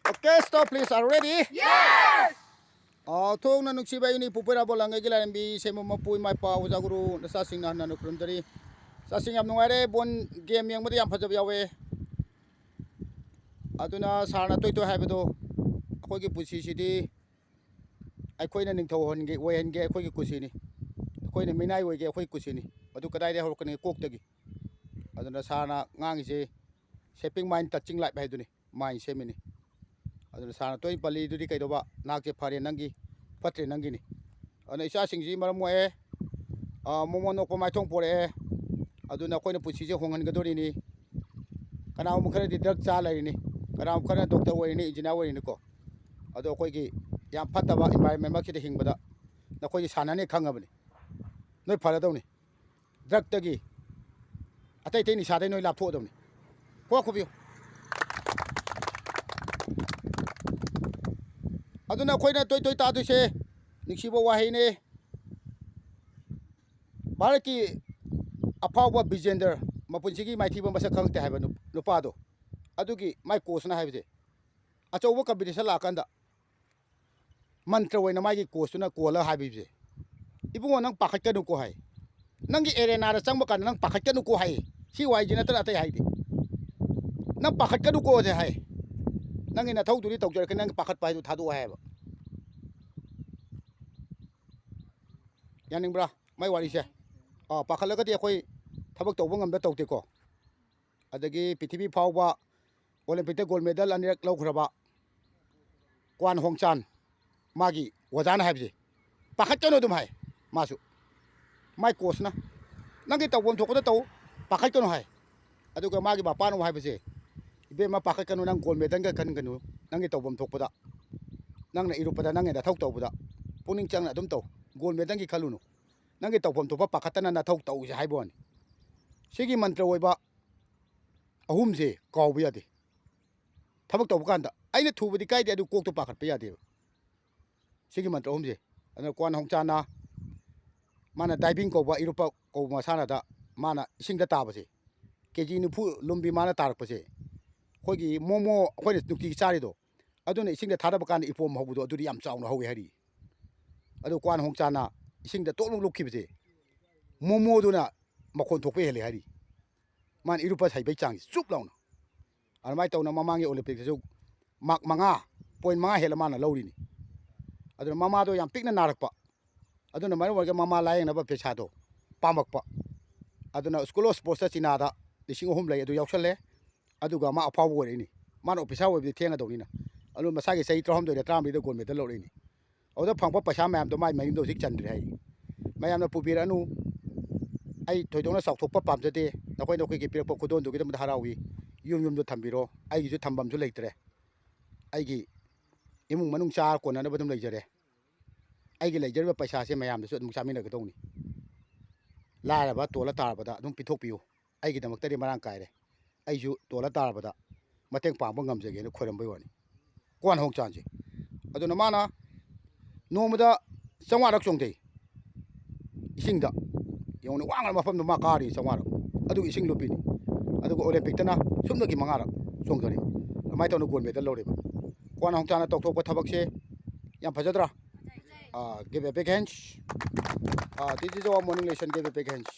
Okay, stop please. Are you ready? Yes! Thong na nuksiba ini pupura bolang ngila mbi semo mapui mai pa uja guru nasa sing na nanu krum dari. Sa sing am nungare bon game yang mudi am phajab yawe. Aduna sarna toy to have do. Akoi ki pusi sidi. Akoi na ning tho hon ge we hen ge akoi ki kusi ni. Akoi na minai we ge akoi kusi ni. Adu kadai de hor kani kok tagi. Aduna sarna ngang se shaping mind touching like bai du ni. Mind semini. Aduna sana toy pali du di kai do ba nak je phare nangi patre nangi ni ana isa singji maram mo e momo no ko mai thong pore aduna koina pusi je hongan gadori ni kana mu khare di drug cha lai ni kana mu khare doctor wai ni engineer wai ni ko ado koi gi yam phatta ba environment ma ki de hingbada na koi sana ne khangabani noi phara daw ni drug tagi atai tai ni sa dai noi lap tho daw ni ko khobiyo aduna koina toy toy ta du se niksibo wa ne baraki afawa bijender mapunjigi mai thiba masa khangte haiba nupa do adugi mai course na haibde achobo competition la kanda mantra waina mai gi course na kola haibje ibungo nang pakhat ka nu ko hai nangi arena ra changba kan nang pakhat ka nu ko hai si wai jina ta atai haide nang pakhat ka nu ko je hai nangi na thau duri tawjar ka nang pakhat pai du thadu haiba yaning bra mai wari se pakhala ka di khoi thabak tawba ngam da tawte ko adagi prithibi phawba olympic te gold medal anirak lawkhraba kwan hongchan magi wajana haibje pakhat chono dum hai masu mai coach na nangi tawbom thokda taw pakhat kono hai aduga magi bapa no haibje ibe ma pakhat kanu nang gold medal ga kan ganu nangi tawbom thokpada nangna irupada nangi da thau tawbuda puning changna dum taw gold medal gi khalunu nangi tawbom thopa pakhatana na thau taw je haibon sigi mantra oiba ahum je kawbu yade thabak tawbu kanda aina thubudi kaide adu kokto pakhat pe yade sigi mantra ahum je ana kwan hongchana mana diving ko ba irupa ko masana da mana isingda tabase keji nu phu lumbi mana tarakpase khogi momo khoine nukti chari do aduna isingda thadaba kan ipom hobudo aduri yam chawna howe hari adu kwan hongchana isingda tolung lukhibse momo duna makhon thokpe hele hari man irupa saibai chang chup launa armai tawna mamangi olympic ju mak manga point manga hela mana lawri ni aduna mama do yam pikna narakpa aduna mai warga mama layeng na ba pesa do pamakpa aduna school of sports china da lising hom lay adu yausale aduga ma apaw wore ni man officer we bi thenga do ni na alu masagi sei trom do tram bi do gold medal lawri ni awda phangpa pasa mayam do mai do sik chandri hai mayam na pubir anu ai thoidona saukthokpa pamjade nakoi nakoi ki pirapok khudon do gi dam harawi yum do thambiro ai gi ju thambam ju leitre ai gi imung manung char ko na badum leijare ai gi leijar paisa se mayam do muk chamina ga dongni la ba tola tar ba da dum pithok piu ai gi damak tari marang kai re ai ju tola tar ba da mateng pang bangam je ge ne khoram bai wani kwan hong chan je aduna mana nomada changwa rak chong dei isingda yong wang mafam do makari changwa adu ising lupini adu olympic tana sumna gi mangara chong dori mai to no gold medal lore kwan hong chana tok thok ba thabak se yam phajadra give a big hands this is our morning lesson give a big hands